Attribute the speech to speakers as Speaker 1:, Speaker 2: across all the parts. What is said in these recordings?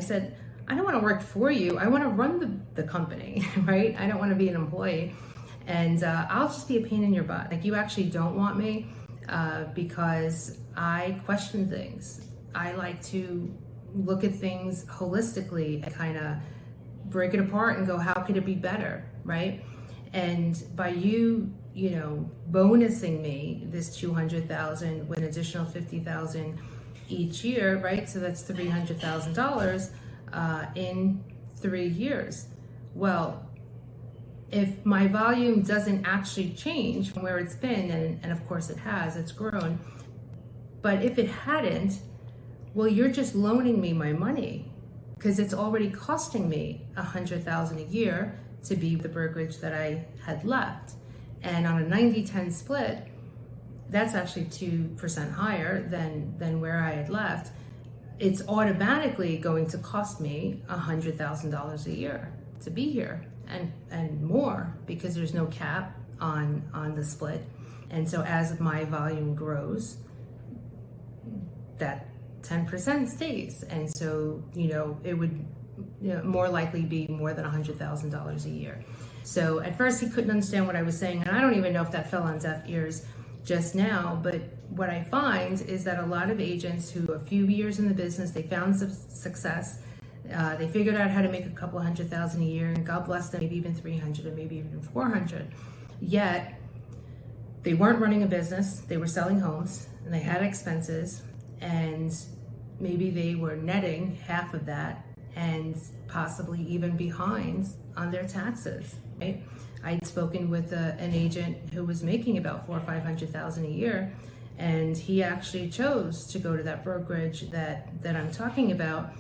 Speaker 1: said, I don't want to work for you. I want to run the company, right? I don't want to be an employee. And I'll just be a pain in your butt. Like, you actually don't want me because I question things. I like to look at things holistically and kind of break it apart and go, how could it be better, right? And by you bonusing me this $200,000 with an additional $50,000 each year, right? So that's $300,000 in 3 years. Well, if my volume doesn't actually change from where it's been, and of course it has, it's grown, but if it hadn't, well, you're just loaning me my money because it's already costing me $100,000 a year to be the brokerage that I had left. And on a 90-10 split, that's actually 2% higher than where I had left. It's automatically going to cost me $100,000 a year to be here, and more, because there's no cap on the split. And so as my volume grows, that 10% stays. And so, it would more likely be more than $100,000 a year. So at first he couldn't understand what I was saying, and I don't even know if that fell on deaf ears just now, but what I find is that a lot of agents who a few years in the business, they found some success, they figured out how to make a couple $100,000 a year, and God bless them, maybe even 300 or maybe even 400. Yet they weren't running a business, they were selling homes, and they had expenses, and maybe they were netting half of that and possibly even behind on their taxes, right? I'd spoken with an agent who was making about $400,000 or $500,000 a year, and he actually chose to go to that brokerage that I'm talking about.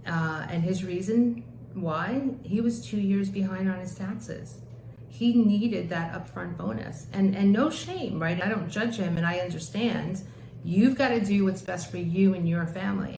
Speaker 1: And his reason why, he was 2 years behind on his taxes. He needed that upfront bonus, and no shame, right? I don't judge him, and I understand. You've got to do what's best for you and your family.